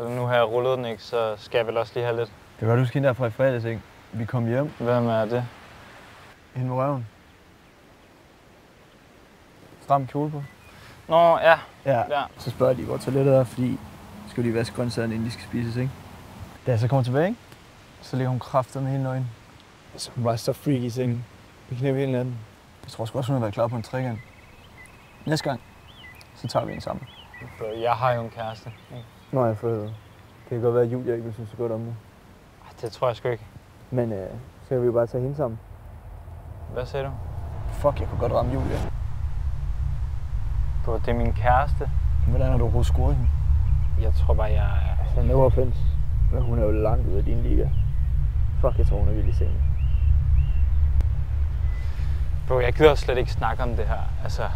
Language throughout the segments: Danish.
Eller nu har jeg rullet den, ikke? Så skal jeg vel også lige have lidt. Det var du huske hende der fra i fredags, ikke? Vi kom hjem. Hvem er det? Hende med røven. Stram kjole på. Nå, ja. Ja. Så spørger de, hvor toilettet er, fordi skal de vaske grøntsagerne, inden de skal spises, ikke? Da jeg så kommer tilbage, ikke? Så ligger hun kraftet med hele nøgen. Så hun var så freaky i sengen. Vi knæber hele natten. Jeg tror sgu også, hun har været klar på en trekant. Næste gang, så tager vi en sammen. Jeg har jo en kæreste, ikke? Nå, jeg får det. Det kan godt være, at Julia ikke vil synes så godt om det. Det tror jeg sgu ikke. Men så kan vi jo bare tage hende sammen. Hvad sagde du? Fuck, jeg kunne godt ramme Julia. Det er min kæreste. Hvordan har du overhovedet scoret hende? Jeg tror bare, jeg er... Altså, no offense. Men hun er jo langt ud af din liga. Fuck, jeg tror, hun er vild i sengen. Bro, jeg gider slet ikke snakke om det her. Altså...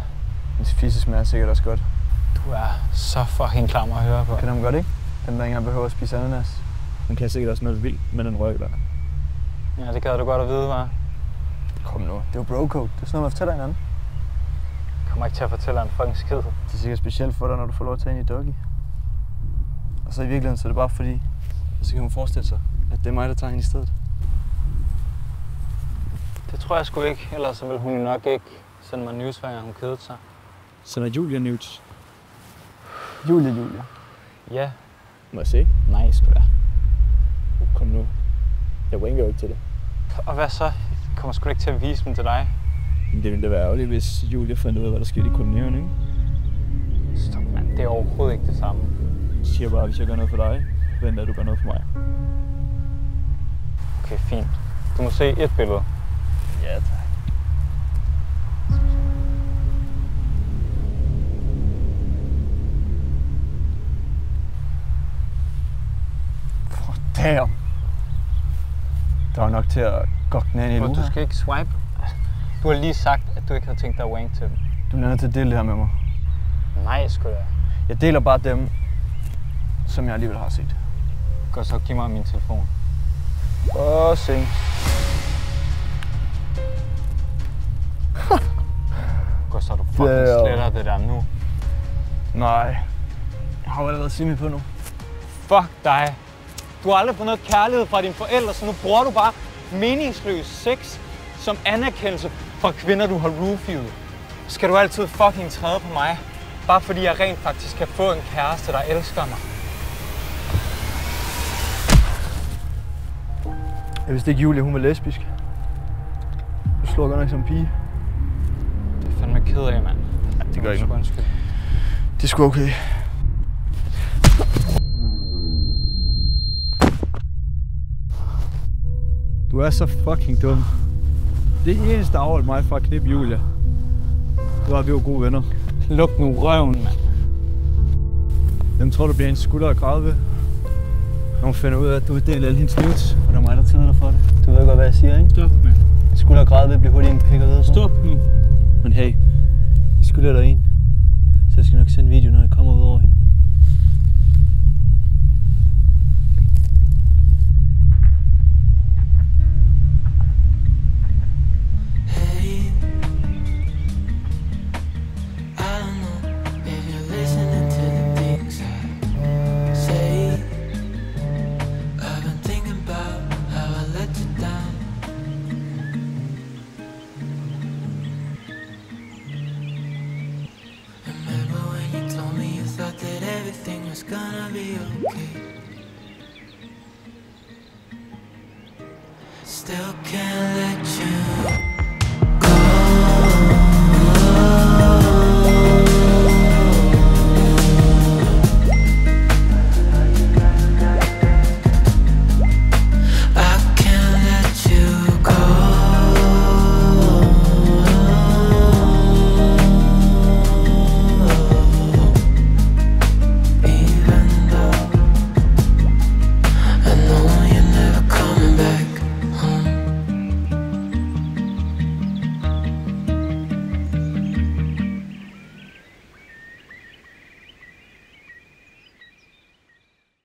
Hendes fisse smager sikkert også godt. Du er så fucking klam at høre på. Kender man godt, ikke? Den der ikke engang behøver at spise ananas. Hun kan sikkert også noget vildt med den røg der. Ja, det gad du godt at vide, hva'? Kom nu. Det er jo bro-code. Det er sådan noget, man fortæller hinanden. Jeg kommer ikke til at fortælle en fucking skid. Det er sikkert specielt for dig, når du får lov at tage ind i doggy. Og så i virkeligheden, så er det bare fordi, så kan hun forestille sig, at det er mig, der tager hende i stedet. Det tror jeg sgu ikke. Ellers så vil hun nok ikke sende mig news, hver gang hun kedede sig. Sender Julia news? Julia. Ja. Må jeg se? Nej, sgu da. Kom nu. Jeg wanker jo ikke til det. Og hvad så? Jeg kommer sgu ikke til at vise dem til dig. Men det ville da være ærgerligt, hvis Julia fandt ud af, hvad der skete i kolonien, ikke? Stop, mand. Det er overhovedet ikke det samme. Jeg siger bare, at hvis jeg gør noget for dig, venter at du gør noget for mig. Okay, fint. Du må se et billede. Ja, tak. Damn. Der var nok til at gokke den ind i Du skal ikke swipe. Du har lige sagt, at du ikke har tænkt dig at wank til dem. Du er nødt til at dele det her med mig. Nej, sgu da. Jeg deler bare dem, som jeg alligevel har set. Godt, så giv mig min telefon. Sing. Godt, så du fucking sletter det der nu. Nej. Jeg har jo allerede simmet på nu. Fuck dig. Du har aldrig fået noget kærlighed fra dine forældre, så nu bruger du bare meningsløs sex som anerkendelse fra kvinder, du har roofiet. Skal du altid fucking træde på mig, bare fordi jeg rent faktisk kan få en kæreste, der elsker mig? Jeg vidste ikke, Julia, hun var lesbisk. Du slår godt nok som pige. Det er fandme ked af, mand. Ja, det gør ikke noget. Undskyld. Det er sgu okay. Du er så fucking dum. Det eneste, der afholdt mig fra at knippe Julia, det var, at vi var gode venner. Luk nu røven, mand. Hvem tror du bliver en skulder at græde ved? Når hun finder ud af, at du vil dele alle hendes nudes, og det er mig, der tider dig for det. Du ved godt, hvad jeg siger, ikke? Stop, mand. En skulder at græde ved bliver hurtigt en pikker ved. Stop nu. Men hey, jeg skylder dig en. Så jeg skal nok sende video, når jeg kommer ud over hende. Gonna be okay. Still can't let